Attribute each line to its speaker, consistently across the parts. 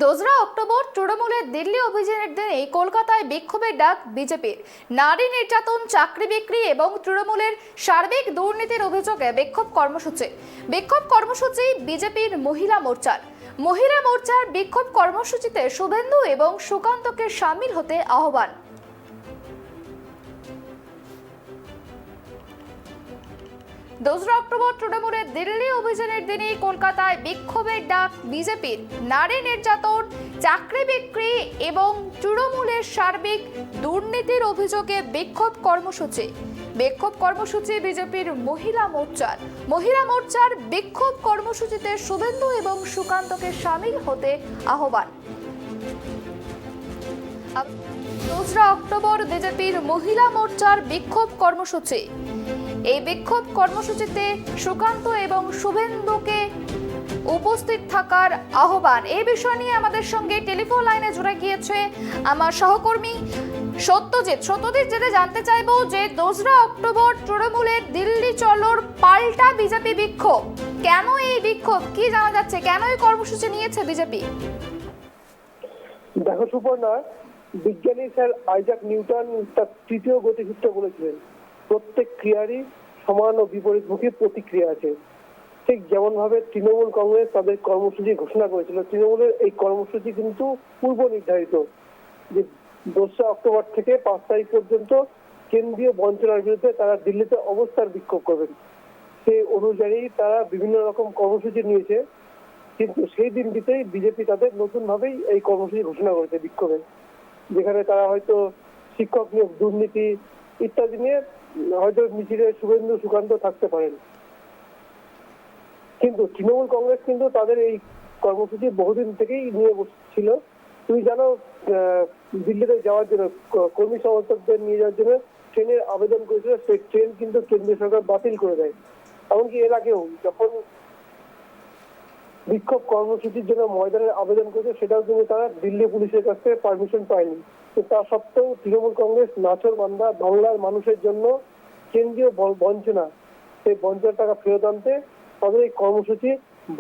Speaker 1: দোসরা অক্টোবর তৃণমূলের দিল্লি অভিযানের দিনে কলকাতায় বিক্ষোভের ডাক বিজেপির। নারী নির্যাতন, চাকরি বিক্রি এবং তৃণমূলের সার্বিক দুর্নীতির অভিযোগে বিক্ষোভ কর্মসূচি বিজেপির মহিলা মোর্চার বিক্ষোভ কর্মসূচিতে শুভেন্দু এবং সুকান্তকে সামিল হতে আহ্বান। দোসরা অক্টোবর তৃণমূলের দিল্লি অভিযানের দিনে কলকাতায় বিক্ষোভের ডাক বিজেপির। নারী নির্যাতন, চাকরি বিক্রি এবং তৃণমূলের সার্বিক দুর্নীতির অভিযোগে বিক্ষোভ কর্মসূচি বিজেপির মহিলা মোর্চার বিক্ষোভ কর্মসূচিতে শুভেন্দু এবং সুকান্তকে সামিল হতে আহ্বান। দোসরা অক্টোবর বিজেপির মহিলা মোর্চার বিক্ষোভ কর্মসূচি। এই বিক্ষোভ কর্মসূচিতে সুকান্ত এবং শুভেন্দুকে উপস্থিত থাকার আহ্বান। এই বিষয় নিয়ে আমাদের সঙ্গে টেলিফোন লাইনে জুড়ে গিয়েছে আমার সহকর্মী সত্যজিৎ। যেটা জানতে চাইবো যে দোসরা অক্টোবর তৃণমূলের দিল্লি চলোর পাল্টা বিজেপি বিক্ষোভ, কেন এই বিক্ষোভ, কি জানা যাচ্ছে, কেন এই কর্মসূচি নিয়েছে বিজেপি?
Speaker 2: দেখো সুপর্ণা, বিজ্ঞানী স্যার আইজাক নিউটন তার তৃতীয় গতিসূত্র বলেছিলেন, প্রত্যেক ক্রিয়ারই সমান ও বিপরীতমুখী প্রতিক্রিয়া আছে। ঠিক যেমন ভাবে তৃণমূল কংগ্রেস তাদের কর্মসূচি ঘোষণা করেছিল, তৃণমূলের এই কর্মসূচি কিন্তু পূর্ব নির্ধারিত যে 2 অক্টোবর থেকে 5 তারিখ পর্যন্ত কেন্দ্রীয় বঞ্চনার বিরুদ্ধে তারা দিল্লিতে অবস্থান বিক্ষোভ করবেন। সেই অনুযায়ী তারা বিভিন্ন রকম কর্মসূচি নিয়েছে, কিন্তু সেই দিনটিতেই বিজেপি তাদের নতুন ভাবেই এই কর্মসূচি ঘোষণা করেছে বিক্ষোভে, যেখানে তারা হয়তো শিক্ষক নিয়োগ দুর্নীতি ইত্যাদি নিয়ে হয়তো মিছিলে শুভেন্দু সুকান্ত থাকতে পারেন। কিন্তু তৃণমূল কংগ্রেস কিন্তু তাদের এই কর্মসূচি বহুদিন থেকেই নিয়ে বসছিল। তুমি জানো, দিল্লিতে যাওয়ার জন্য কর্মী সমর্থকদের নিয়ে যাওয়ার জন্য ট্রেনের আবেদন করেছিল, সেই ট্রেন কিন্তু কেন্দ্রীয় সরকার বাতিল করে দেয়। এমনকি এর আগেও যখন বিক্ষোভ কর্মসূচির জন্য ময়দানের আবেদন করেছে, সেটাও কিন্তু তারা দিল্লি পুলিশের কাছ থেকে পারমিশন পায়নি। তা সত্ত্বেও তৃণমূল কংগ্রেস নাছোড়বান্দা বাংলার মানুষের জন্য কেন্দ্রীয় বঞ্চনা, সেই বঞ্চনার টাকা ফেরত আনতে তাদের এই কর্মসূচি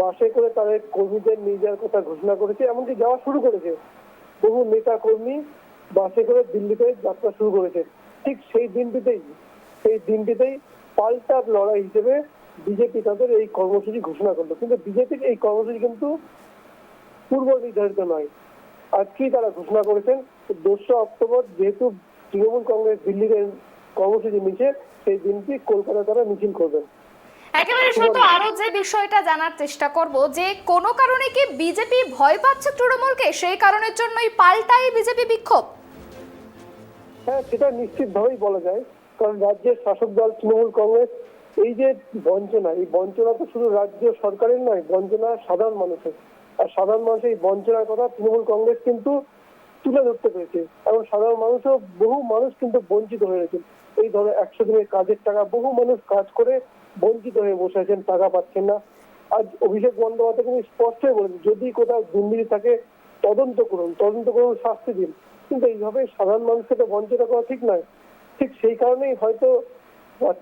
Speaker 2: বাসে করে তাদের কর্মীদের নিয়ে যাওয়ার কথা ঘোষণা করেছে, এমনকি যাওয়া শুরু করেছে। বহু নেতা কর্মী বাসে করে দিল্লিতে যাত্রা শুরু করেছে। ঠিক সেই দিনটিতেই পাল্টা লড়াই হিসেবে বিজেপি তাদের এই কর্মসূচি ঘোষণা করলো। কিন্তু বিজেপির এই কর্মসূচি কিন্তু পূর্ব নির্ধারিত নয়। আজকেই তারা ঘোষণা করেছেন 2 অক্টোবর যেহেতু তৃণমূল কংগ্রেস দিল্লিতে কর্মসূচি নিচ্ছে, সেই দিনটি কলকাতায় তারা মিছিল করবেন।
Speaker 1: একেবারে শুধু আরো যে বিষয়টা জানার চেষ্টা করব যে কোনো কারণে কি বিজেপি ভয় পাচ্ছে তৃণমূলকে, সেই কারণের জন্যই পাল্টাই বিজেপি বিক্ষোভ?
Speaker 2: হ্যাঁ, সেটা নিশ্চিতভাবেই বলা যায়, কারণ রাজ্যের শাসক দল তৃণমূল কংগ্রেস এই যে বঞ্চনা, এই বঞ্চনা তো শুধু রাজ্য সরকারের নয়, বঞ্চনা সাধারণ মানুষের। আর সাধারণ মানুষের এই বঞ্চনার কথা তৃণমূল কংগ্রেস কিন্তু তুলে ধরতে পেরেছে, এবং সাধারণ মানুষও বহু মানুষ কিন্তু বঞ্চিত হয়ে গেছেন। এই ধরো 100 দিনের কাজের টাকা বহু মানুষ কাজ করে বঞ্চিত হয়ে বসে আছেন, টাকা পাচ্ছেন না। আজ অভিষেক বন্দ্যোপাধ্যায় কিন্তু স্পষ্টই বলেছেন, যদি কোথাও দুর্নীতি থাকে তদন্ত করুন, শাস্তি দিন, কিন্তু এইভাবে সাধারণ মানুষকে তো বঞ্চিত করা ঠিক নয়। ঠিক সেই কারণেই হয়তো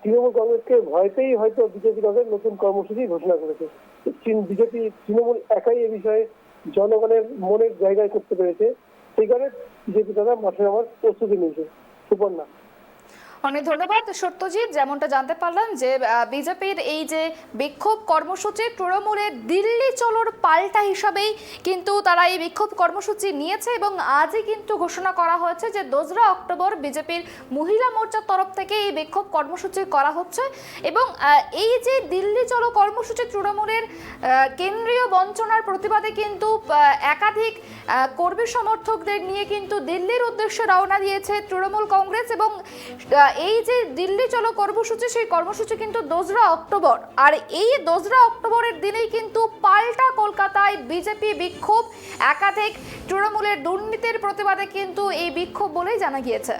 Speaker 2: তৃণমূল কংগ্রেসকে ভয়তেই হয়তো বিজেপি তাদের নতুন কর্মসূচি ঘোষণা করেছে। তৃণমূল একাই এ বিষয়ে জনগণের মনের জায়গায় করতে পেরেছে, সেই কারণে বিজেপি তারা মাঠে নামার প্রস্তুতি নিয়েছে। সুপর্ণা,
Speaker 1: অনেক ধন্যবাদ সত্যজিৎ। যেমনটা জানতে পারলাম যে বিজেপির এই যে বিক্ষোভ কর্মসূচি তৃণমূলের দিল্লি চলোর পাল্টা হিসাবেই কিন্তু তারা এই বিক্ষোভ কর্মসূচি নিয়েছে, এবং আজই কিন্তু ঘোষণা করা হয়েছে যে 2 অক্টোবর বিজেপির মহিলা মোর্চার তরফ থেকে এই বিক্ষোভ কর্মসূচি করা হচ্ছে। এবং এই যে দিল্লি চলো কর্মসূচি তৃণমূলের কেন্দ্রীয় বঞ্চনার প্রতিবাদে কিন্তু একাধিক কর্মী সমর্থকদের নিয়ে কিন্তু দিল্লির উদ্দেশ্যে রওনা দিয়েছে তৃণমূল কংগ্রেস। এবং এই যে দিল্লি চলো কর্মসূচি, সেই কর্মসূচি কিন্তু 2 অক্টোবর, আর এই 2 অক্টোবরের দিনেই কিন্তু পাল্টা কলকাতায় বিজেপি বিক্ষোভ, একাধিক তৃণমূলের দুর্নীতির প্রতিবাদে কিন্তু এই বিক্ষোভ বলেই জানা গিয়েছে।